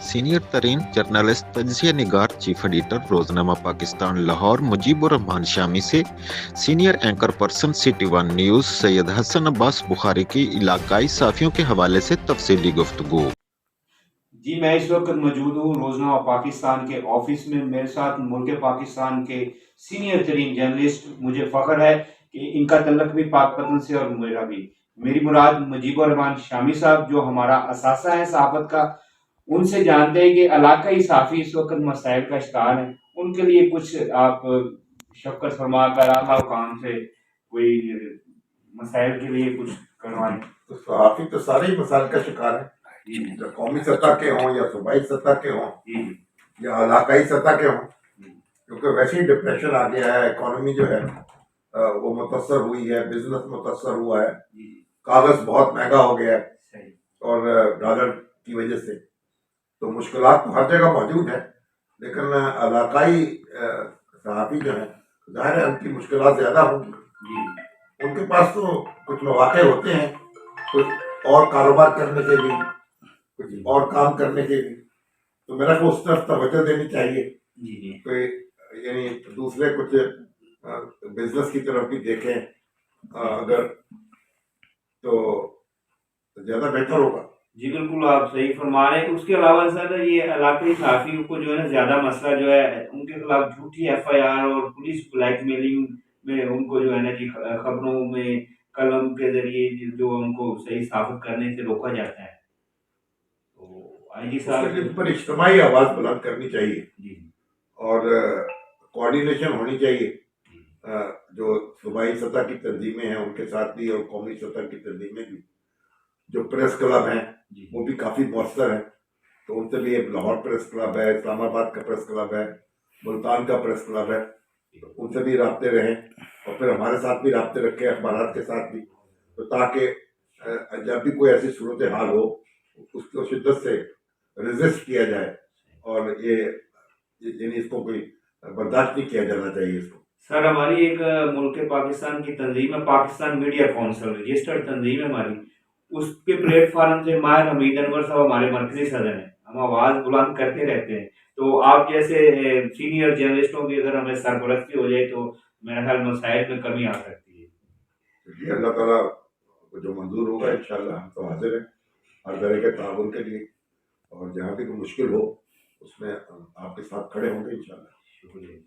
Senior तरीन journalist, तजिया निगार, चीफ एडिटर, रोजनामा पाकिस्तान लाहौर मुजीबुर रहमान शामी से senior anchor person city one news Syed Hasan Abbas Bukhari की इलाकाई साफियों के हवाले से तफसीली गुफ्तगू। जी, मैं इस वक्त मौजूद हूँ रोजनामा पाकिस्तान के ऑफिस में। मेरे साथ मुल्क पाकिस्तान के सीनियर तरीन जर्नलिस्ट, मुझे फख्र है कि इनका तल्लक भी पाकपतन से और मेरा भी। मेरी मुराद मुजीबुर रहमान शामी साहब, जो हमारा असासा है सहाफत का। उनसे जानते हैं कि इलाकाई साफी इस वक्त मसाइल का शिकार है। उनके लिए कुछ आप शफकत फरमा कर आला हुकाम से कोई मसाइल के लिए कुछ करवाएं। तो सहाफी तो सारे ही मसाइल का शिकार है, जो कौमी सतह के हों या सूबाई सतह के हों या इलाकाई सतह के हों, क्योंकि वैसे ही डिप्रेशन आ गया है। इकोनॉमी जो है वो मुतासर हुई है, बिजनेस मुतासर हुआ है, कागज बहुत महंगा हो गया है और डॉलर की वजह से तो मुश्किलात तो हर जगह मौजूद है। लेकिन इलाकाई सहाफी जो है, जाहिर है उनकी मुश्किलात ज़्यादा होंगी। उनके पास तो कुछ मौके होते हैं, कुछ और कारोबार करने के भी, कुछ और काम करने के भी, तो मेरा को उस तरफ तवज्जो देनी चाहिए। तो यानी दूसरे कुछ बिजनेस की तरफ भी देखें अगर, तो ज़्यादा बेहतर होगा। जी बिल्कुल, आप सही फरमा रहे हैं। उसके अलावा सर, ये इलाकाई सहाफ़ियों को जो है ना ज़्यादा मसला जो है, उनके खिलाफ झूठी एफआईआर और पुलिस ब्लैकमेलिंग में उनको जो है ना जी खबरों में कलम के जरिए जो उनको सही साबित करने से रोका जाता है। तो आईजी साहब इन पर इज्तिमाई आवाज़ बुलंद करनी चाहिए जी और कोऑर्डिनेशन होनी चाहिए। जो सूबाई सतह की तंजीमें हैं उनके साथ भी और कौमी सतह की तंजीमें भी, जो प्रेस क्लब हैं वो भी काफ़ी मौसर हैं, तो उनसे भी लाहौर प्रेस क्लब है, इस्लामाबाद का प्रेस क्लब है, मुल्तान का प्रेस क्लब है, तो उनसे भी राब्ते रहें और फिर हमारे साथ भी राब्ते रखें, अखबारात के साथ भी, तो ताकि जब भी कोई ऐसी सूरत हाल हो उसको शिद्दत से रेजिस्ट किया जाए और ये यानी इसको कोई बर्दाश्त नहीं किया जाना चाहिए इसको। सर, हमारी एक मुल्क पाकिस्तान की तंजीम है, पाकिस्तान मीडिया काउंसिल, रजिस्टर्ड तंजीम है हमारी। उसके प्लेटफॉर्म से माहिर हमीद अनवर साहब हमारे मरकजी सदर हैं। हम आवाज़ बुलंद करते रहते हैं। तो आप जैसे सीनियर जर्नलिस्टों की अगर हमें सरपरस्ती हो जाए तो मेरा ख्याल मसाइल में कमी आ सकती है। जी, अल्लाह ताला को जो मंजूर होगा इंशाल्लाह हम तो हाजिर हैं हर तरह के ताउन के लिए, और जहाँ भी कोई मुश्किल हो उसमें आपके साथ खड़े होंगे इंशाल्लाह। शुक्रिया।